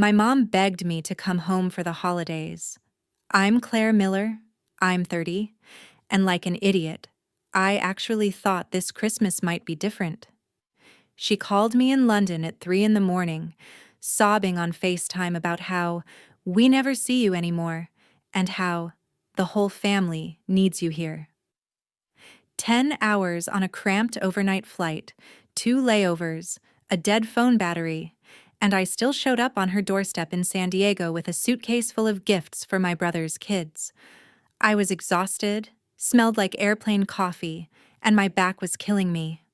My mom begged me to come home for the holidays. I'm Claire Miller, I'm 30, and like an idiot, I actually thought this Christmas might be different. She called me in London at 3 in the morning, sobbing on FaceTime about how we never see you anymore and how the whole family needs you here. 10 hours on a cramped overnight flight, 2 layovers, a dead phone battery, and I still showed up on her doorstep in San Diego with a suitcase full of gifts for my brother's kids. I was exhausted, smelled like airplane coffee, and my back was killing me.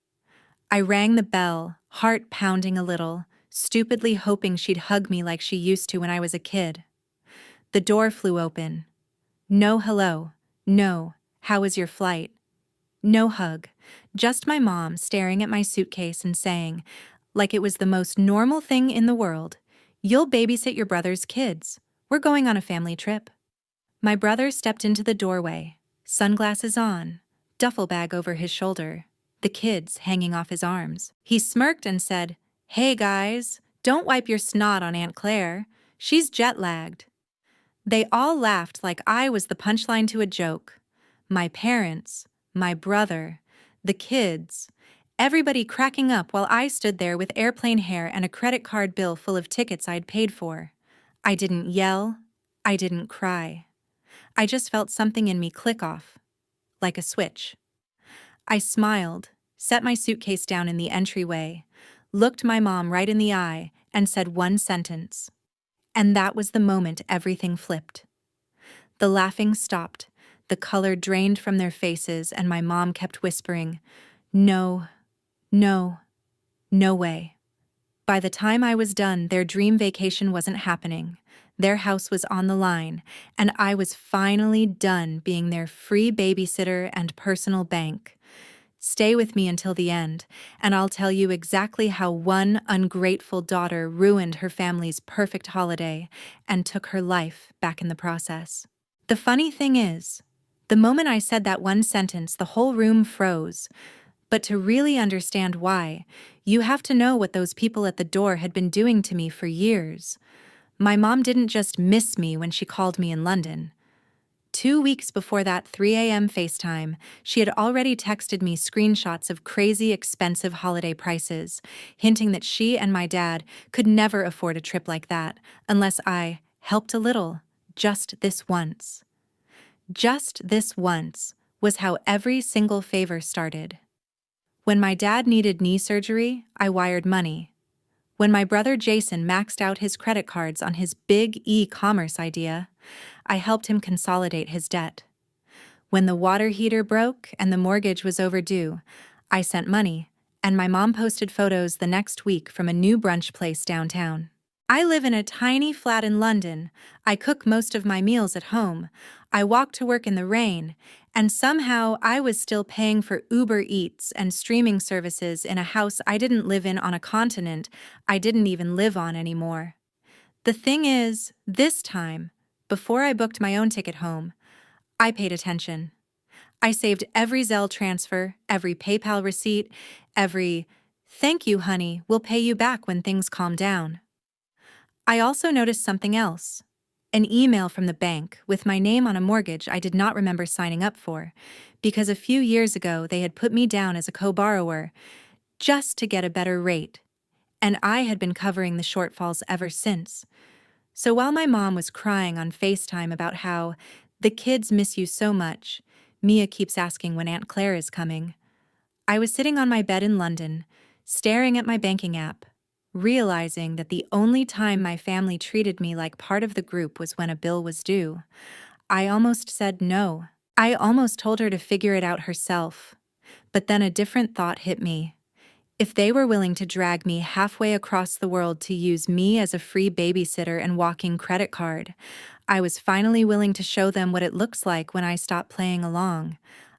I rang the bell, heart pounding a little, stupidly hoping she'd hug me like she used to when I was a kid. The door flew open. No hello. No, how was your flight? No hug. Just my mom staring at my suitcase and saying, like it was the most normal thing in the world, "You'll babysit your brother's kids. We're going on a family trip." My brother stepped into the doorway, sunglasses on, duffel bag over his shoulder, the kids hanging off his arms. He smirked and said, "Hey guys, don't wipe your snot on Aunt Claire. She's jet-lagged." They all laughed like I was the punchline to a joke. My parents, my brother, the kids, everybody cracking up while I stood there with airplane hair and a credit card bill full of tickets I'd paid for. I didn't yell. I didn't cry. I just felt something in me click off, like a switch. I smiled, set my suitcase down in the entryway, looked my mom right in the eye, and said one sentence. And that was the moment everything flipped. The laughing stopped, the color drained from their faces, and my mom kept whispering, "No, no, no way." By the time I was done, their dream vacation wasn't happening. Their house was on the line, and I was finally done being their free babysitter and personal bank. Stay with me until the end, and I'll tell you exactly how one ungrateful daughter ruined her family's perfect holiday and took her life back in the process. The funny thing is, the moment I said that one sentence, the whole room froze. But to really understand why, you have to know what those people at the door had been doing to me for years. My mom didn't just miss me when she called me in London. 2 weeks before that 3 a.m. FaceTime, she had already texted me screenshots of crazy expensive holiday prices, hinting that she and my dad could never afford a trip like that unless I helped a little, just this once. Just this once was how every single favor started. When my dad needed knee surgery, I wired money. When my brother Jason maxed out his credit cards on his big e-commerce idea, I helped him consolidate his debt. When the water heater broke and the mortgage was overdue, I sent money, and my mom posted photos the next week from a new brunch place downtown. I live in a tiny flat in London. I cook most of my meals at home. I walk to work in the rain, and somehow I was still paying for Uber Eats and streaming services in a house I didn't live in on a continent I didn't even live on anymore. The thing is, this time, before I booked my own ticket home, I paid attention. I saved every Zelle transfer, every PayPal receipt, every "thank you, honey, we'll pay you back when things calm down." I also noticed something else. An email from the bank with my name on a mortgage I did not remember signing up for, because a few years ago they had put me down as a co-borrower just to get a better rate, and I had been covering the shortfalls ever since. So while my mom was crying on FaceTime about how "the kids miss you so much, Mia keeps asking when Aunt Claire is coming," I was sitting on my bed in London, staring at my banking app, realizing that the only time my family treated me like part of the group was when a bill was due. I almost said no. I almost told her to figure it out herself. But then a different thought hit me. If they were willing to drag me halfway across the world to use me as a free babysitter and walking credit card, I was finally willing to show them what it looks like when I stop playing along.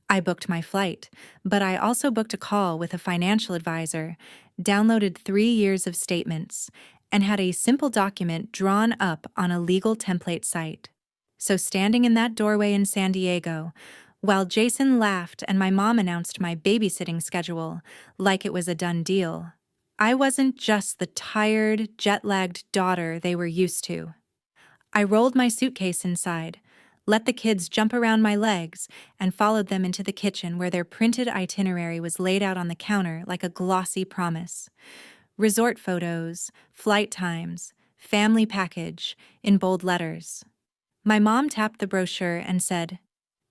I booked my flight, but I also booked a call with a financial advisor, downloaded 3 years of statements, and had a simple document drawn up on a legal template site. So standing in that doorway in San Diego, while Jason laughed and my mom announced my babysitting schedule like it was a done deal, I wasn't just the tired, jet-lagged daughter they were used to. I rolled my suitcase inside, let the kids jump around my legs, and followed them into the kitchen where their printed itinerary was laid out on the counter like a glossy promise. Resort photos, flight times, family package, in bold letters. My mom tapped the brochure and said,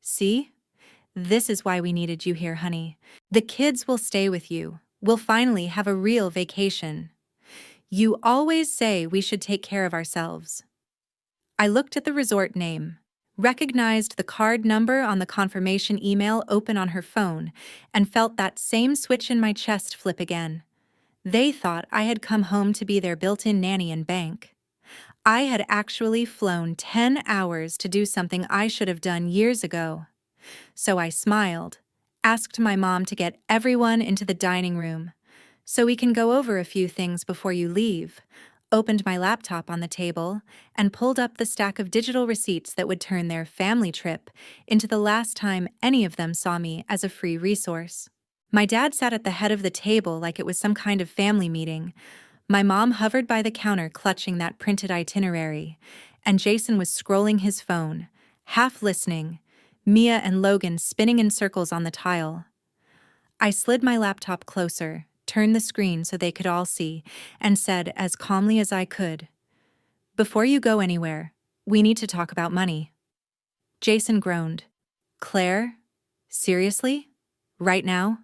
"See? This is why we needed you here, honey. The kids will stay with you. We'll finally have a real vacation. You always say we should take care of ourselves." I looked at the resort name, recognized the card number on the confirmation email open on her phone, and felt that same switch in my chest flip again. They thought I had come home to be their built-in nanny and bank. I had actually flown 10 hours to do something I should have done years ago. So I smiled, asked my mom to get everyone into the dining room, "So we can go over a few things before you leave," opened my laptop on the table, and pulled up the stack of digital receipts that would turn their family trip into the last time any of them saw me as a free resource. My dad sat at the head of the table like it was some kind of family meeting. My mom hovered by the counter clutching that printed itinerary, and Jason was scrolling his phone, half listening, Mia and Logan spinning in circles on the tile. I slid my laptop closer, turned the screen so they could all see, and said as calmly as I could, "Before you go anywhere, we need to talk about money." Jason groaned. "Claire? Seriously? Right now?"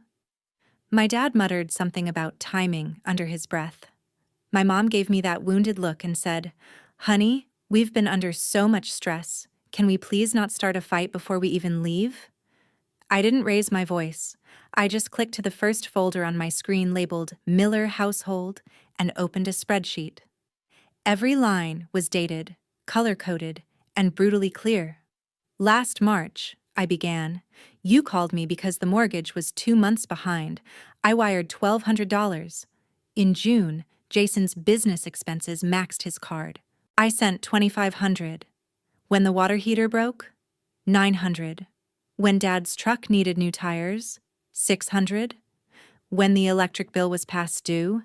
My dad muttered something about timing under his breath. My mom gave me that wounded look and said, "Honey, we've been under so much stress. Can we please not start a fight before we even leave?" I didn't raise my voice. I just clicked to the first folder on my screen labeled Miller Household and opened a spreadsheet. Every line was dated, color-coded, and brutally clear. "Last March," I began, "you called me because the mortgage was 2 months behind. I wired $1,200. In June, Jason's business expenses maxed his card. I sent $2,500. When the water heater broke, $900. When Dad's truck needed new tires, $600. When the electric bill was past due,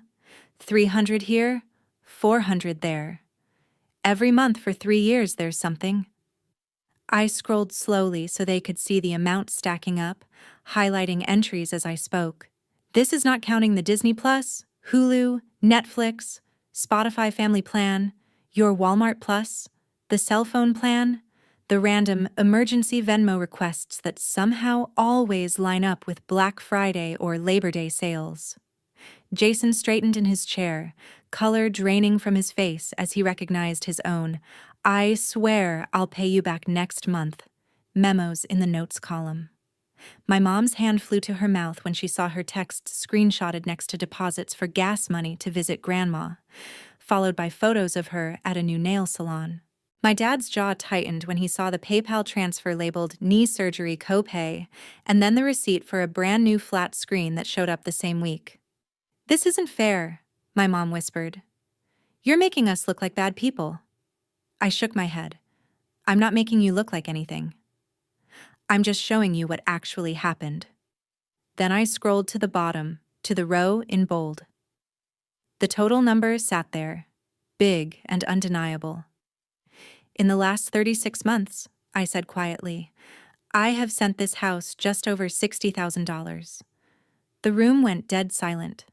$300 here, $400 there. Every month for 3 years there's something." I scrolled slowly so they could see the amount stacking up, highlighting entries as I spoke. This is not counting the Disney Plus, Hulu, Netflix, Spotify Family Plan, your Walmart Plus, the cell phone plan, the random emergency Venmo requests that somehow always line up with Black Friday or Labor Day sales. Jason straightened in his chair, color draining from his face as he recognized his own "I swear I'll pay you back next month" memos in the notes column. My mom's hand flew to her mouth when she saw her texts screenshotted next to deposits for gas money to visit Grandma, followed by photos of her at a new nail salon. My dad's jaw tightened when he saw the PayPal transfer labeled knee surgery copay, and then the receipt for a brand new flat screen that showed up the same week. "This isn't fair," my mom whispered. "You're making us look like bad people." I shook my head. "I'm not making you look like anything. I'm just showing you what actually happened." Then I scrolled to the bottom, to the row in bold. The total number sat there, big and undeniable. "In the last 36 months," I said quietly, "I have sent this house just over $60,000. The room went dead silent.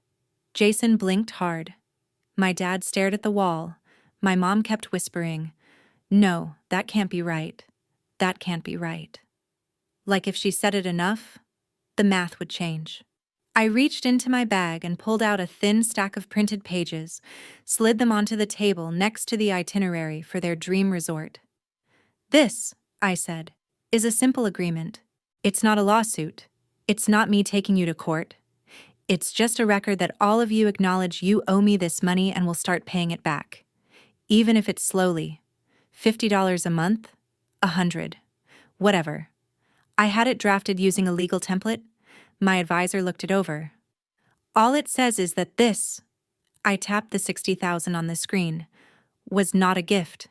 Jason blinked hard. My dad stared at the wall. My mom kept whispering, "No, that can't be right. That can't be right." Like if she said it enough, the math would change. I reached into my bag and pulled out a thin stack of printed pages, slid them onto the table next to the itinerary for their dream resort. "This," I said, "is a simple agreement. It's not a lawsuit. It's not me taking you to court. It's just a record that all of you acknowledge you owe me this money and will start paying it back. Even if it's slowly. $50 a month? 100. Whatever." I had it drafted using a legal template. My advisor looked it over. "All it says is that this," I tapped the 60,000 on the screen, "was not a gift."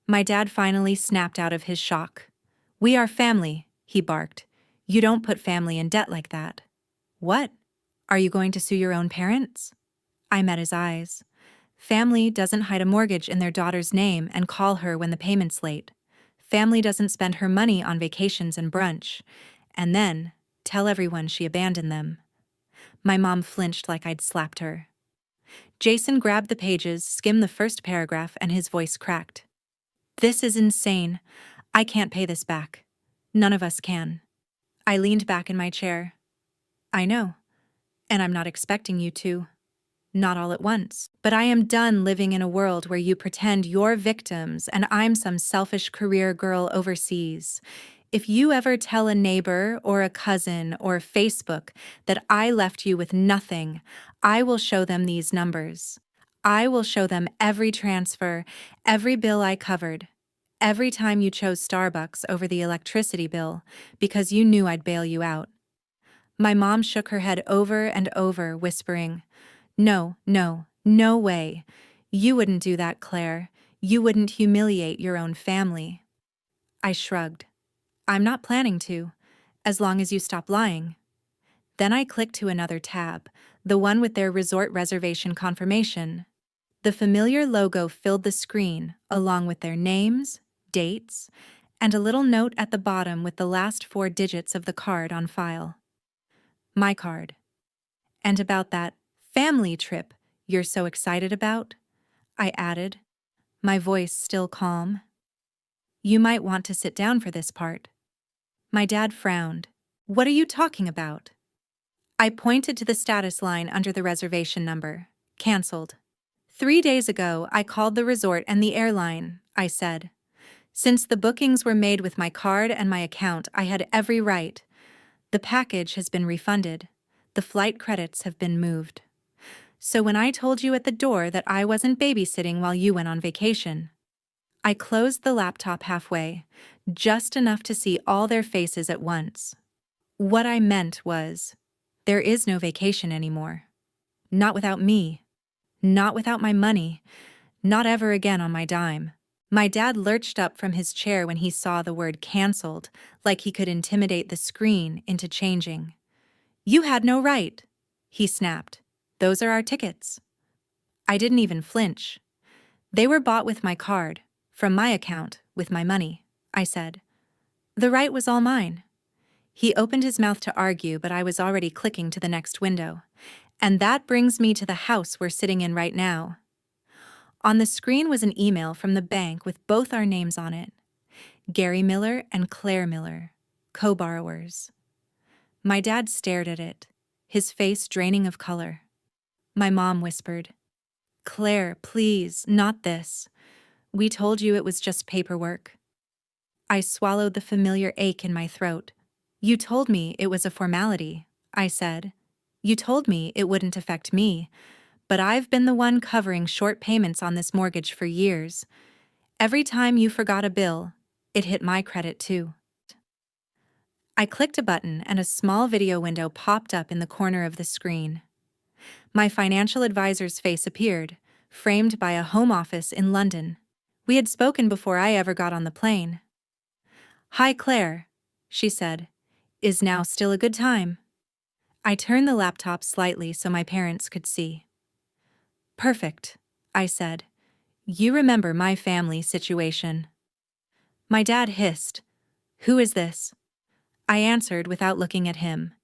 My dad finally snapped out of his shock. "We are family," he barked. "You don't put family in debt like that." "What? Are you going to sue your own parents?" I met his eyes. Family doesn't hide a mortgage in their daughter's name and call her when the payment's late. Family doesn't spend her money on vacations and brunch, and then tell everyone she abandoned them. My mom flinched like I'd slapped her. Jason grabbed the pages, skimmed the first paragraph, and his voice cracked. This is insane. I can't pay this back. None of us can. I leaned back in my chair. I know. And I'm not expecting you to. Not all at once. But I am done living in a world where you pretend you're victims and I'm some selfish career girl overseas. If you ever tell a neighbor or a cousin or Facebook that I left you with nothing, I will show them these numbers. I will show them every transfer, every bill I covered, every time you chose Starbucks over the electricity bill because you knew I'd bail you out. My mom shook her head over and over, whispering, No, no, no way. You wouldn't do that, Claire. You wouldn't humiliate your own family. I shrugged. I'm not planning to, as long as you stop lying. Then I clicked to another tab, the one with their resort reservation confirmation. The familiar logo filled the screen, along with their names, dates, and a little note at the bottom with the last 4 digits of the card on file. My card. And about that family trip you're so excited about, I added, my voice still calm. You might want to sit down for this part. My dad frowned. What are you talking about? I pointed to the status line under the reservation number. Cancelled. 3 days ago, I called the resort and the airline, I said. Since the bookings were made with my card and my account, I had every right. The package has been refunded. The flight credits have been moved. So when I told you at the door that I wasn't babysitting while you went on vacation, I closed the laptop halfway, just enough to see all their faces at once. What I meant was, there is no vacation anymore. Not without me. Not without my money. Not ever again on my dime. My dad lurched up from his chair when he saw the word canceled, like he could intimidate the screen into changing. You had no right, he snapped. Those are our tickets. I didn't even flinch. They were bought with my card, from my account, with my money, I said. The right was all mine. He opened his mouth to argue, but I was already clicking to the next window. And that brings me to the house we're sitting in right now. On the screen was an email from the bank with both our names on it. Gary Miller and Claire Miller, co-borrowers. My dad stared at it, his face draining of color. My mom whispered, Claire, please, not this. We told you it was just paperwork. I swallowed the familiar ache in my throat. You told me it was a formality, I said. You told me it wouldn't affect me, but I've been the one covering short payments on this mortgage for years. Every time you forgot a bill, it hit my credit too. I clicked a button and a small video window popped up in the corner of the screen. My financial advisor's face appeared, framed by a home office in London. We had spoken before I ever got on the plane. Hi, Claire, she said. Is now still a good time? I turned the laptop slightly so my parents could see. Perfect, I said. You remember my family situation. My dad hissed. Who is this? I answered without looking at him.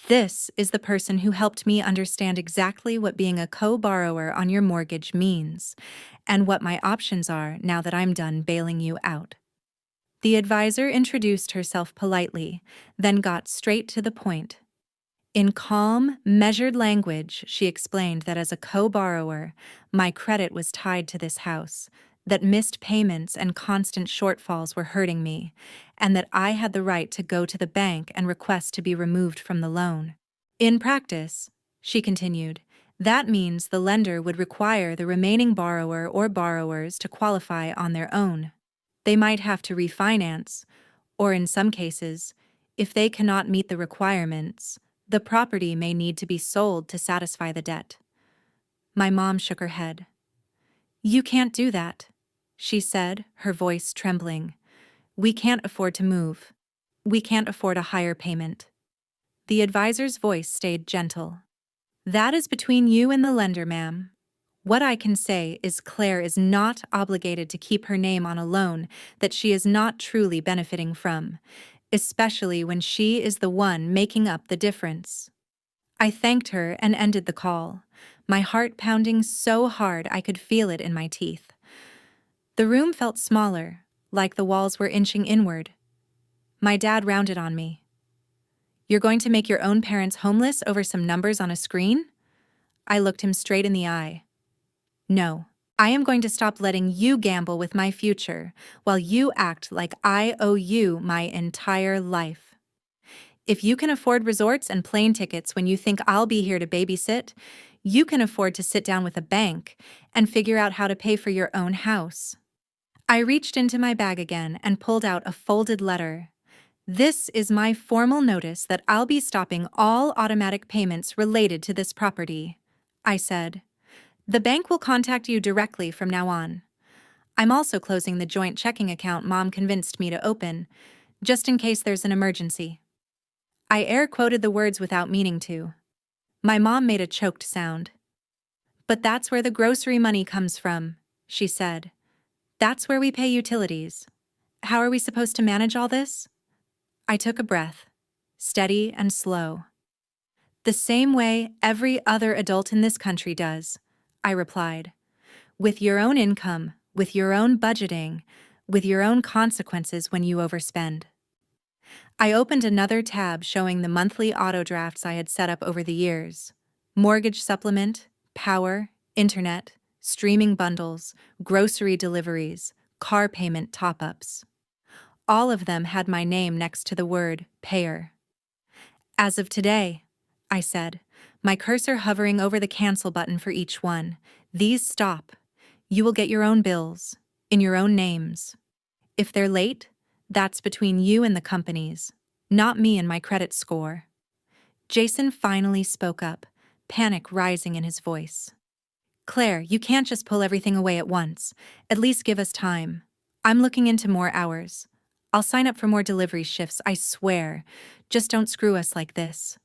This is the person who helped me understand exactly what being a co-borrower on your mortgage means, and what my options are now that I'm done bailing you out. The advisor introduced herself politely, then got straight to the point. In calm, measured language, she explained that as a co-borrower, my credit was tied to this house, that missed payments and constant shortfalls were hurting me, and that I had the right to go to the bank and request to be removed from the loan. In practice, she continued, that means the lender would require the remaining borrower or borrowers to qualify on their own. They might have to refinance, or in some cases, if they cannot meet the requirements, the property may need to be sold to satisfy the debt. My mom shook her head. You can't do that, she said, her voice trembling. We can't afford to move. We can't afford a higher payment. The advisor's voice stayed gentle. That is between you and the lender, ma'am. What I can say is Claire is not obligated to keep her name on a loan that she is not truly benefiting from, especially when she is the one making up the difference. I thanked her and ended the call, my heart pounding so hard I could feel it in my teeth. The room felt smaller, like the walls were inching inward. My dad rounded on me. You're going to make your own parents homeless over some numbers on a screen? I looked him straight in the eye. No, I am going to stop letting you gamble with my future while you act like I owe you my entire life. If you can afford resorts and plane tickets when you think I'll be here to babysit, you can afford to sit down with a bank and figure out how to pay for your own house. I reached into my bag again and pulled out a folded letter. This is my formal notice that I'll be stopping all automatic payments related to this property, I said. The bank will contact you directly from now on. I'm also closing the joint checking account Mom convinced me to open, just in case there's an emergency. I air quoted the words without meaning to. My mom made a choked sound. But that's where the grocery money comes from, she said. That's where we pay utilities. How are we supposed to manage all this? I took a breath, steady and slow. The same way every other adult in this country does, I replied. With your own income, with your own budgeting, with your own consequences when you overspend. I opened another tab showing the monthly auto drafts I had set up over the years. Mortgage supplement, power, internet, streaming bundles, grocery deliveries, car payment top-ups. All of them had my name next to the word payer. As of today, I said, my cursor hovering over the cancel button for each one, these stop. You will get your own bills, in your own names. If they're late, that's between you and the companies, not me and my credit score. Jason finally spoke up, panic rising in his voice. Claire, you can't just pull everything away at once. At least give us time. I'm looking into more hours. I'll sign up for more delivery shifts, I swear. Just don't screw us like this.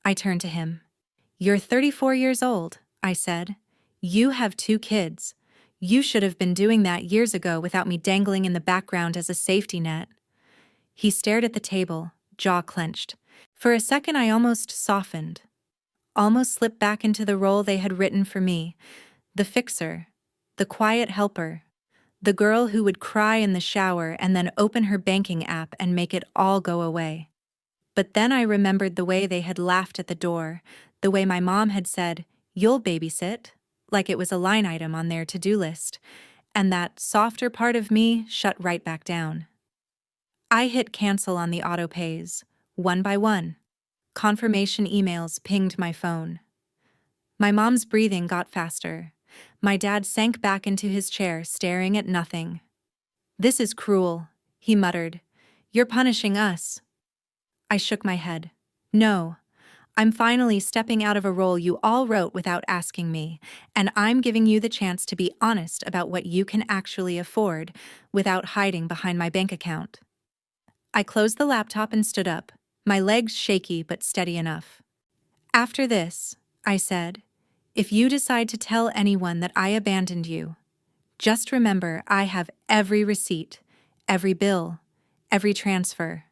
I turned to him. You're 34 years old, I said. You have 2 kids. You should have been doing that years ago without me dangling in the background as a safety net. He stared at the table, jaw clenched. For a second I almost softened. Almost slipped back into the role they had written for me. The fixer. The quiet helper. The girl who would cry in the shower and then open her banking app and make it all go away. But then I remembered the way they had laughed at the door, the way my mom had said, "You'll babysit," like it was a line item on their to-do list, and that softer part of me shut right back down. I hit cancel on the auto-pays, one by one. Confirmation emails pinged my phone. My mom's breathing got faster. My dad sank back into his chair, staring at nothing. This is cruel, he muttered. You're punishing us. I shook my head. No, I'm finally stepping out of a role you all wrote without asking me, and I'm giving you the chance to be honest about what you can actually afford without hiding behind my bank account. I closed the laptop and stood up, my legs shaky but steady enough. After this, I said, if you decide to tell anyone that I abandoned you, just remember I have every receipt, every bill, every transfer.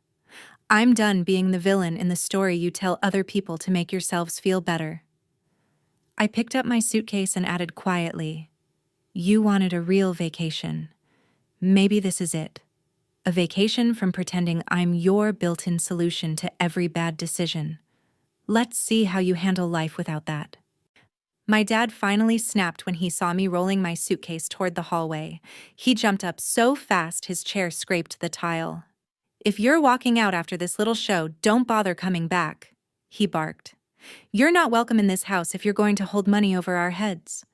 I'm done being the villain in the story you tell other people to make yourselves feel better. I picked up my suitcase and added quietly, you wanted a real vacation. Maybe this is it. A vacation from pretending I'm your built-in solution to every bad decision. Let's see how you handle life without that. My dad finally snapped when he saw me rolling my suitcase toward the hallway. He jumped up so fast his chair scraped the tile. If you're walking out after this little show, don't bother coming back, he barked. You're not welcome in this house if you're going to hold money over our heads.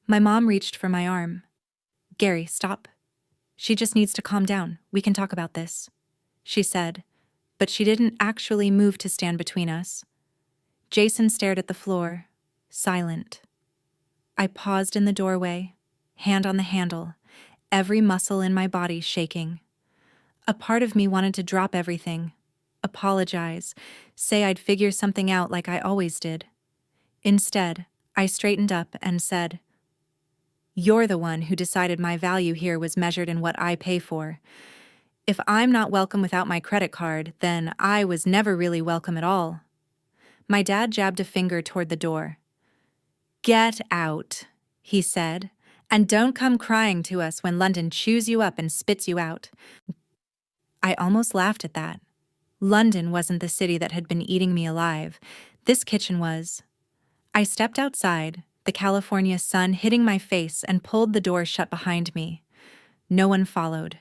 My mom reached for my arm. Gary, stop. She just needs to calm down. We can talk about this, she said, but she didn't actually move to stand between us. Jason stared at the floor, silent. I paused in the doorway, hand on the handle, every muscle in my body shaking. A part of me wanted to drop everything, apologize, say I'd figure something out like I always did. Instead, I straightened up and said, "You're the one who decided my value here was measured in what I pay for. If I'm not welcome without my credit card, then I was never really welcome at all." My dad jabbed a finger toward the door. "Get out," he said, "and don't come crying to us when London chews you up and spits you out." I almost laughed at that. London wasn't the city that had been eating me alive. This kitchen was. I stepped outside, the California sun hitting my face, and pulled the door shut behind me. No one followed.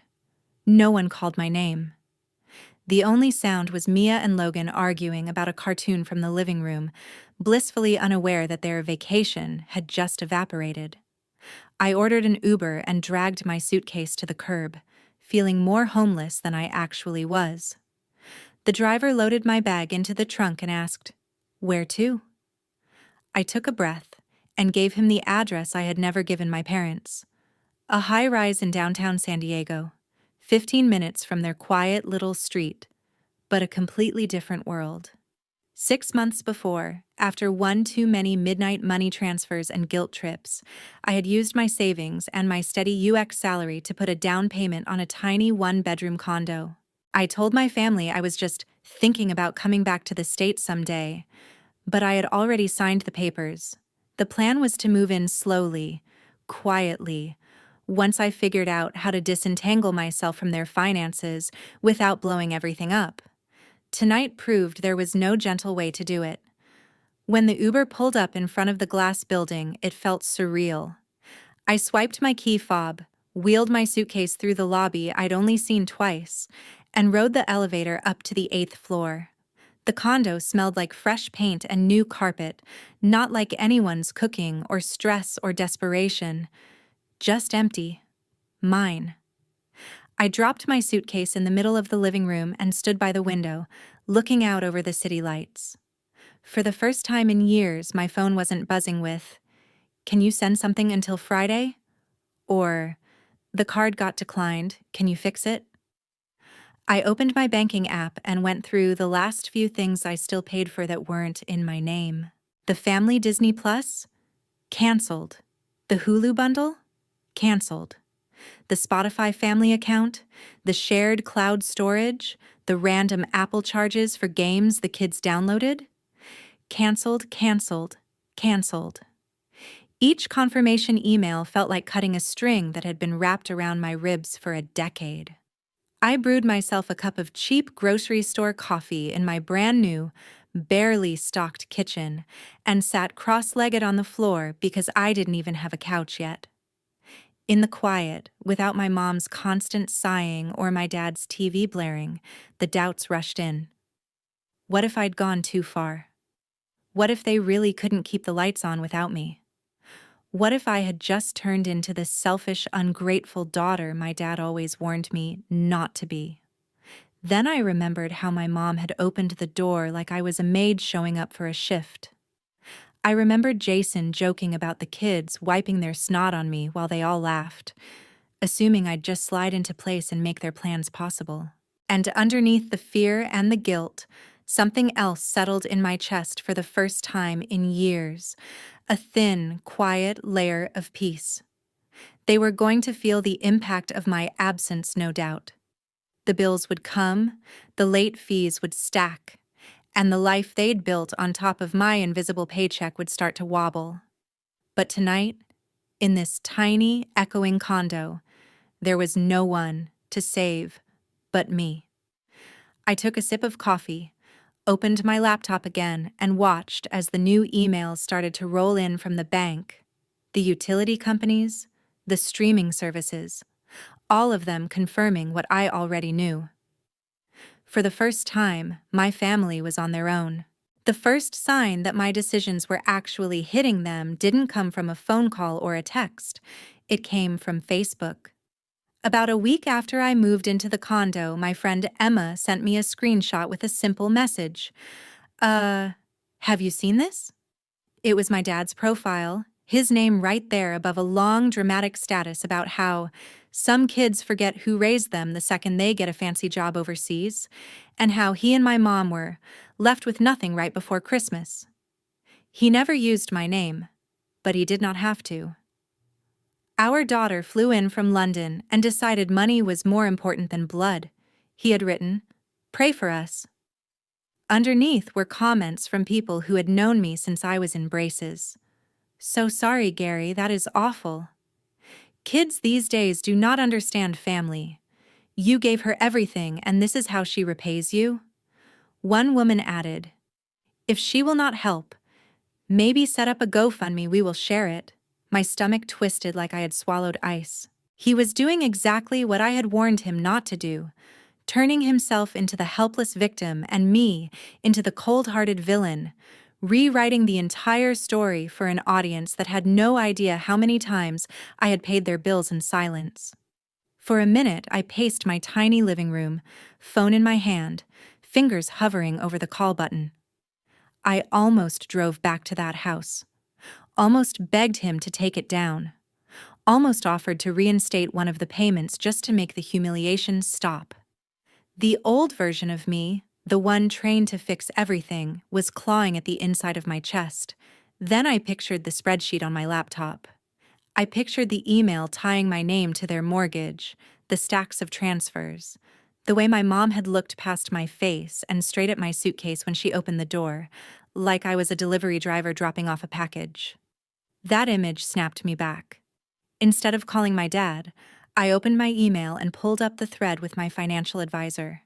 No one called my name. The only sound was Mia and Logan arguing about a cartoon from the living room, blissfully unaware that their vacation had just evaporated. I ordered an Uber and dragged my suitcase to the curb, feeling more homeless than I actually was. The driver loaded my bag into the trunk and asked, "Where to?" I took a breath and gave him the address I had never given my parents. A high-rise in downtown San Diego, 15 minutes from their quiet little street, but a completely different world. 6 months before, after one too many midnight money transfers and guilt trips, I had used my savings and my steady UX salary to put a down payment on a tiny one-bedroom condo. I told my family I was just thinking about coming back to the States someday, but I had already signed the papers. The plan was to move in slowly, quietly, once I figured out how to disentangle myself from their finances without blowing everything up. Tonight proved there was no gentle way to do it. When the Uber pulled up in front of the glass building, it felt surreal. I swiped my key fob, wheeled my suitcase through the lobby I'd only seen twice, and rode the elevator up to the 8th floor. The condo smelled like fresh paint and new carpet, not like anyone's cooking or stress or desperation. Just empty. Mine. I dropped my suitcase in the middle of the living room and stood by the window, looking out over the city lights. For the first time in years, my phone wasn't buzzing with, "Can you send something until Friday?" Or, "The card got declined, can you fix it?" I opened my banking app and went through the last few things I still paid for that weren't in my name. The family Disney Plus? Canceled. The Hulu bundle? Canceled. The Spotify family account, the shared cloud storage, the random Apple charges for games the kids downloaded? Canceled, canceled, canceled. Each confirmation email felt like cutting a string that had been wrapped around my ribs for a decade. I brewed myself a cup of cheap grocery store coffee in my brand new, barely stocked kitchen and sat cross-legged on the floor because I didn't even have a couch yet. In the quiet, without my mom's constant sighing or my dad's TV blaring, the doubts rushed in. What if I'd gone too far? What if they really couldn't keep the lights on without me? What if I had just turned into the selfish, ungrateful daughter my dad always warned me not to be? Then I remembered how my mom had opened the door like I was a maid showing up for a shift. I remembered Jason joking about the kids wiping their snot on me while they all laughed, assuming I'd just slide into place and make their plans possible. And underneath the fear and the guilt, something else settled in my chest for the first time in years, a thin, quiet layer of peace. They were going to feel the impact of my absence, no doubt. The bills would come, the late fees would stack, and the life they'd built on top of my invisible paycheck would start to wobble. But tonight, in this tiny, echoing condo, there was no one to save but me. I took a sip of coffee, opened my laptop again, and watched as the new emails started to roll in from the bank, the utility companies, the streaming services, all of them confirming what I already knew. For the first time, my family was on their own. The first sign that my decisions were actually hitting them didn't come from a phone call or a text. It came from Facebook. About a week after I moved into the condo, my friend Emma sent me a screenshot with a simple message. Have you seen this?" It was my dad's profile, his name right there above a long, dramatic status about how some kids forget who raised them the second they get a fancy job overseas, and how he and my mom were left with nothing right before Christmas. He never used my name, but he did not have to. Our daughter flew in from London and decided money was more important than blood. He had written, "Pray for us." Underneath were comments from people who had known me since I was in braces. "So sorry, Gary, that is awful. Kids these days do not understand family. You gave her everything and this is how she repays you?" One woman added, "If she will not help, maybe set up a GoFundMe, we will share it." My stomach twisted like I had swallowed ice. He was doing exactly what I had warned him not to do, turning himself into the helpless victim and me into the cold-hearted villain, rewriting the entire story for an audience that had no idea how many times I had paid their bills in silence. For a minute, I paced my tiny living room, phone in my hand, fingers hovering over the call button. I almost drove back to that house, almost begged him to take it down, almost offered to reinstate one of the payments just to make the humiliation stop. The old version of me, the one trained to fix everything, was clawing at the inside of my chest. Then I pictured the spreadsheet on my laptop. I pictured the email tying my name to their mortgage, the stacks of transfers, the way my mom had looked past my face and straight at my suitcase when she opened the door, like I was a delivery driver dropping off a package. That image snapped me back. Instead of calling my dad, I opened my email and pulled up the thread with my financial advisor.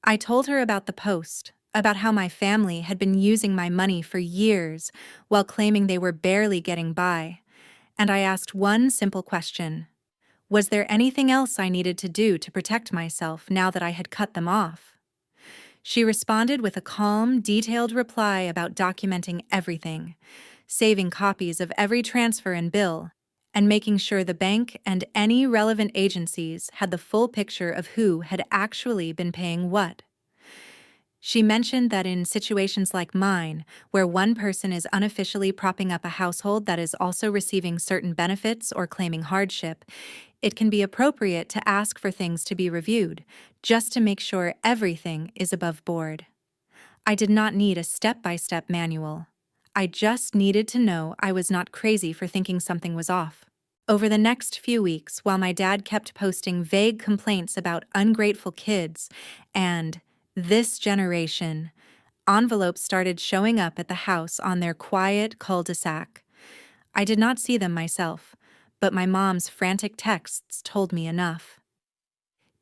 I told her about the post, about how my family had been using my money for years while claiming they were barely getting by, and I asked one simple question. Was there anything else I needed to do to protect myself now that I had cut them off? She responded with a calm, detailed reply about documenting everything, saving copies of every transfer and bill, and making sure the bank and any relevant agencies had the full picture of who had actually been paying what. She mentioned that in situations like mine, where one person is unofficially propping up a household that is also receiving certain benefits or claiming hardship, it can be appropriate to ask for things to be reviewed, just to make sure everything is above board. I did not need a step-by-step manual. I just needed to know I was not crazy for thinking something was off. Over the next few weeks, while my dad kept posting vague complaints about ungrateful kids and this generation, envelopes started showing up at the house on their quiet cul-de-sac. I did not see them myself, but my mom's frantic texts told me enough.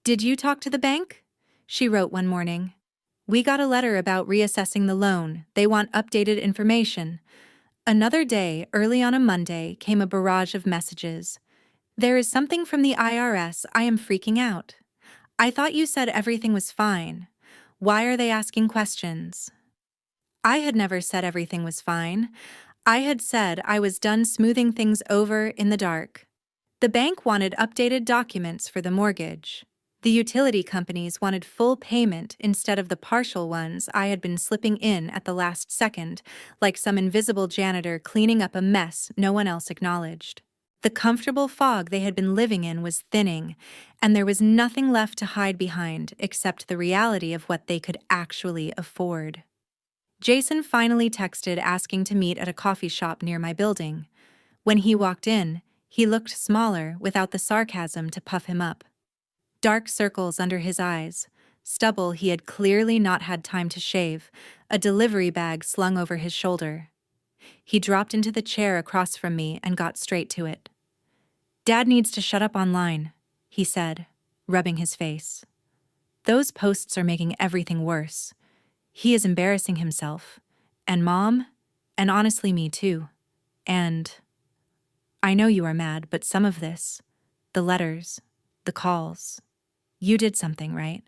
"Did you talk to the bank?" She wrote one morning. "We got a letter about reassessing the loan. They want updated information." Another day, early on a Monday, came a barrage of messages. "There is something from the IRS. I am freaking out. I thought you said everything was fine. Why are they asking questions?" I had never said everything was fine. I had said I was done smoothing things over in the dark. The bank wanted updated documents for the mortgage. The utility companies wanted full payment instead of the partial ones I had been slipping in at the last second, like some invisible janitor cleaning up a mess no one else acknowledged. The comfortable fog they had been living in was thinning, and there was nothing left to hide behind except the reality of what they could actually afford. Jason finally texted asking to meet at a coffee shop near my building. When he walked in, he looked smaller without the sarcasm to puff him up. Dark circles under his eyes, stubble he had clearly not had time to shave, a delivery bag slung over his shoulder. He dropped into the chair across from me and got straight to it. "Dad needs to shut up online," he said, rubbing his face. "Those posts are making everything worse. He is embarrassing himself. And Mom, and honestly me too. And I know you are mad, but some of this, the letters, the calls, you did something, right?"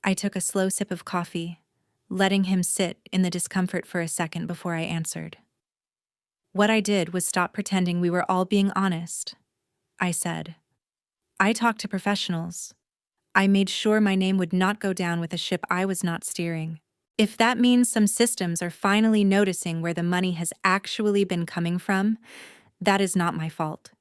I took a slow sip of coffee, letting him sit in the discomfort for a second before I answered. "What I did was stop pretending we were all being honest," I said. "I talked to professionals. I made sure my name would not go down with a ship I was not steering. If that means some systems are finally noticing where the money has actually been coming from, that is not my fault."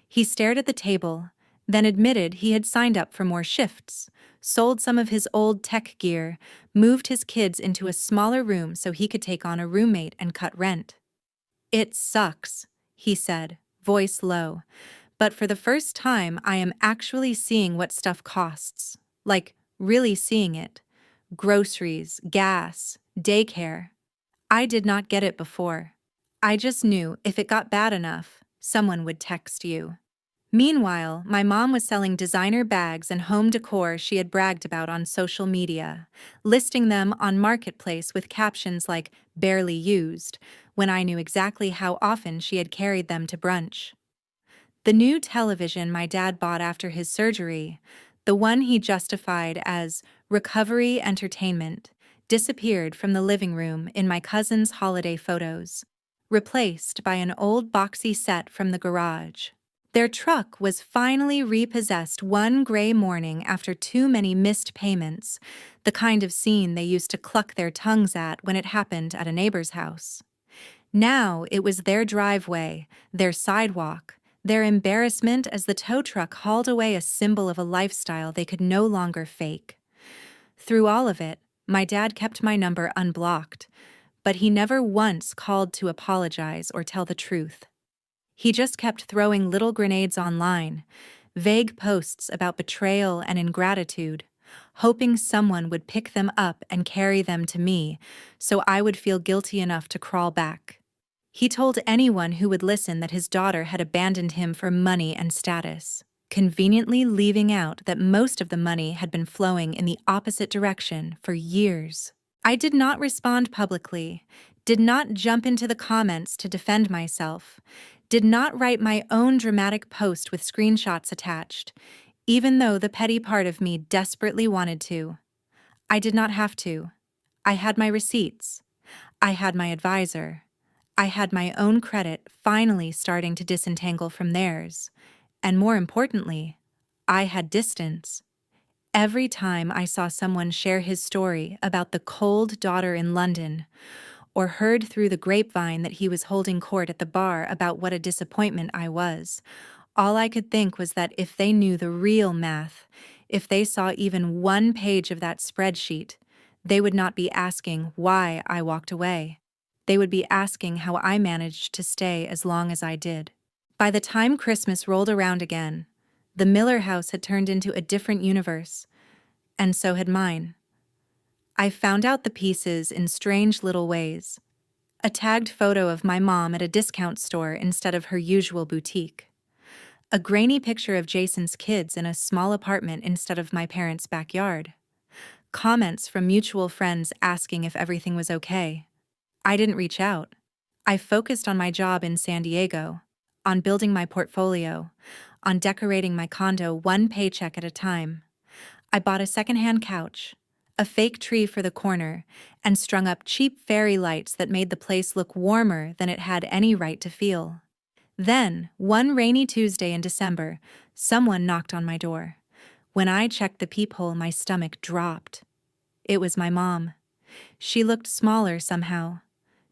He stared at the table, then admitted he had signed up for more shifts, sold some of his old tech gear, moved his kids into a smaller room so he could take on a roommate and cut rent. "It sucks," he said, voice low, "but for the first time I am actually seeing what stuff costs. Like, really seeing it. Groceries, gas, daycare. I did not get it before. I just knew if it got bad enough, someone would text you." Meanwhile, my mom was selling designer bags and home decor she had bragged about on social media, listing them on Marketplace with captions like "barely used," when I knew exactly how often she had carried them to brunch. The new television my dad bought after his surgery, the one he justified as recovery entertainment, disappeared from the living room in my cousin's holiday photos, replaced by an old boxy set from the garage. Their truck was finally repossessed one gray morning after too many missed payments, the kind of scene they used to cluck their tongues at when it happened at a neighbor's house. Now it was their driveway, their sidewalk, their embarrassment as the tow truck hauled away a symbol of a lifestyle they could no longer fake. Through all of it, my dad kept my number unblocked, but he never once called to apologize or tell the truth. He just kept throwing little grenades online, vague posts about betrayal and ingratitude, hoping someone would pick them up and carry them to me so I would feel guilty enough to crawl back. He told anyone who would listen that his daughter had abandoned him for money and status, conveniently leaving out that most of the money had been flowing in the opposite direction for years. I did not respond publicly, did not jump into the comments to defend myself, did not write my own dramatic post with screenshots attached, even though the petty part of me desperately wanted to. I did not have to. I had my receipts. I had my advisor. I had my own credit finally starting to disentangle from theirs. And more importantly, I had distance. Every time I saw someone share his story about the cold daughter in London, or heard through the grapevine that he was holding court at the bar about what a disappointment I was, all I could think was that if they knew the real math, if they saw even one page of that spreadsheet, they would not be asking why I walked away. They would be asking how I managed to stay as long as I did. By the time Christmas rolled around again, the Miller house had turned into a different universe, and so had mine. I found out the pieces in strange little ways. A tagged photo of my mom at a discount store instead of her usual boutique. A grainy picture of Jason's kids in a small apartment instead of my parents' backyard. Comments from mutual friends asking if everything was okay. I didn't reach out. I focused on my job in San Diego, on building my portfolio, on decorating my condo one paycheck at a time. I bought a secondhand couch, a fake tree for the corner, and strung up cheap fairy lights that made the place look warmer than it had any right to feel. Then, one rainy Tuesday in December, someone knocked on my door. When I checked the peephole, my stomach dropped. It was my mom. She looked smaller somehow.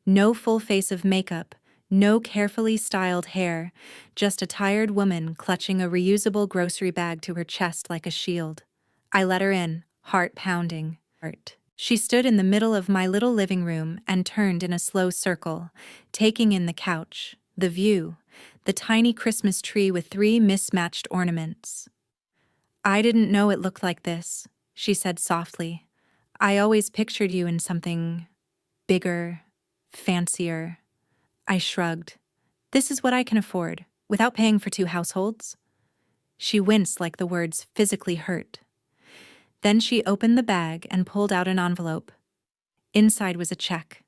No full face of makeup, no carefully styled hair, just a tired woman clutching a reusable grocery bag to her chest like a shield. I let her in, heart pounding. She stood in the middle of my little living room and turned in a slow circle, taking in the couch, the view, the tiny Christmas tree with 3 mismatched ornaments. "I didn't know it looked like this," she said softly. "I always pictured you in something bigger, fancier." I shrugged. "This is what I can afford, without paying for 2 households." She winced like the words physically hurt. Then she opened the bag and pulled out an envelope. Inside was a check.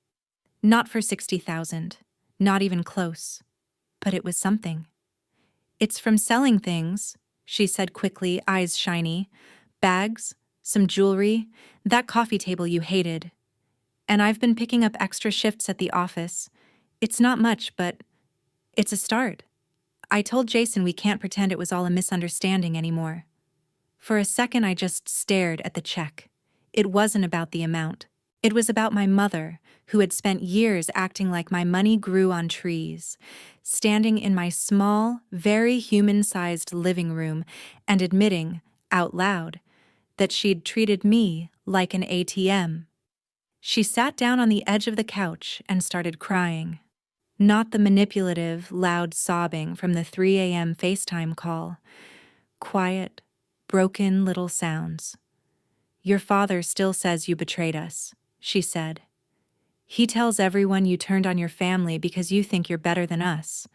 Not for 60,000, not even close. But it was something. "It's from selling things," she said quickly, eyes shiny. "Bags, some jewelry, that coffee table you hated. And I've been picking up extra shifts at the office. It's not much, but it's a start. I told Jason we can't pretend it was all a misunderstanding anymore." For a second I just stared at the check. It wasn't about the amount. It was about my mother, who had spent years acting like my money grew on trees, standing in my small, very human-sized living room and admitting, out loud, that she'd treated me like an ATM. She sat down on the edge of the couch and started crying. Not the manipulative, loud sobbing from the 3 a.m. FaceTime call. Quiet, broken little sounds. "Your father still says you betrayed us," she said. "He tells everyone you turned on your family because you think you're better than us.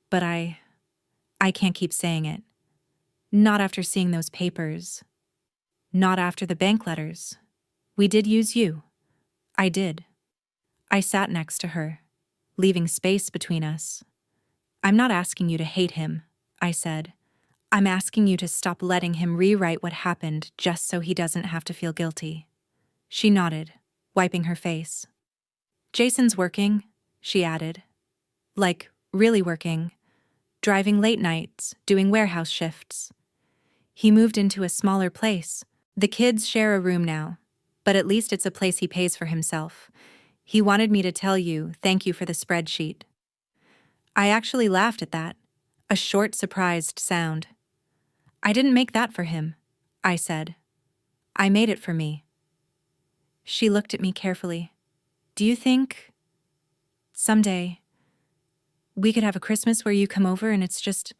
But I can't keep saying it. Not after seeing those papers. Not after the bank letters. We did use you. I did." I sat next to her, leaving space between us. "I'm not asking you to hate him," I said. "I'm asking you to stop letting him rewrite what happened just so he doesn't have to feel guilty." She nodded, wiping her face. "Jason's working," she added. "Like, really working. Driving late nights, doing warehouse shifts. He moved into a smaller place. The kids share a room now, but at least it's a place he pays for himself. He wanted me to tell you, thank you for the spreadsheet." I actually laughed at that, a short, surprised sound. "I didn't make that for him," I said. "I made it for me." She looked at me carefully. "Do you think someday we could have a Christmas where you come over and it's just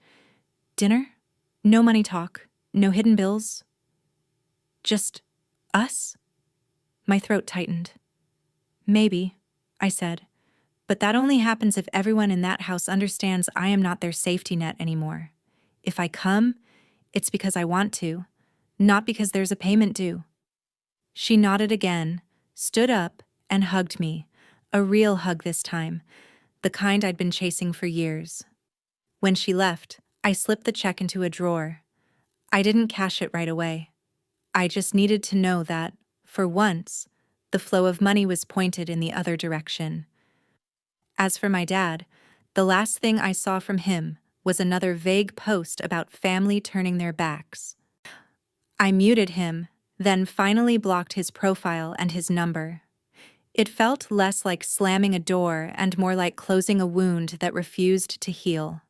dinner? No money talk, no hidden bills. Just us?" My throat tightened. "Maybe," I said, "but that only happens if everyone in that house understands I am not their safety net anymore. If I come, it's because I want to, not because there's a payment due." She nodded again, stood up, and hugged me, a real hug this time, the kind I'd been chasing for years. When she left, I slipped the check into a drawer. I didn't cash it right away. I just needed to know that, for once, the flow of money was pointed in the other direction. As for my dad, the last thing I saw from him was another vague post about family turning their backs. I muted him, then finally blocked his profile and his number. It felt less like slamming a door and more like closing a wound that refused to heal.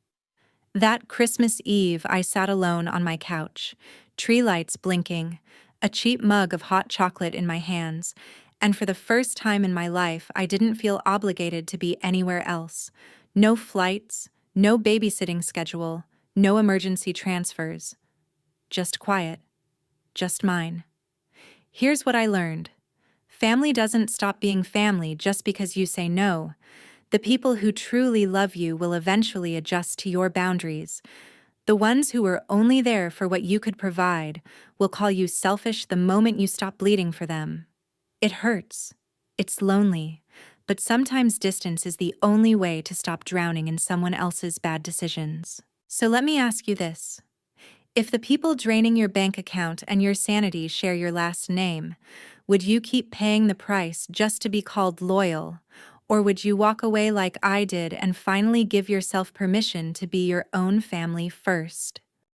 That Christmas Eve, I sat alone on my couch, tree lights blinking, a cheap mug of hot chocolate in my hands, and for the first time in my life, I didn't feel obligated to be anywhere else. No flights, no babysitting schedule, no emergency transfers. Just quiet. Just mine. Here's what I learned. Family doesn't stop being family just because you say no. The people who truly love you will eventually adjust to your boundaries. The ones who were only there for what you could provide will call you selfish the moment you stop bleeding for them. It hurts. It's lonely. But sometimes distance is the only way to stop drowning in someone else's bad decisions. So let me ask you this. If the people draining your bank account and your sanity share your last name, would you keep paying the price just to be called loyal? Or would you walk away like I did and finally give yourself permission to be your own family first?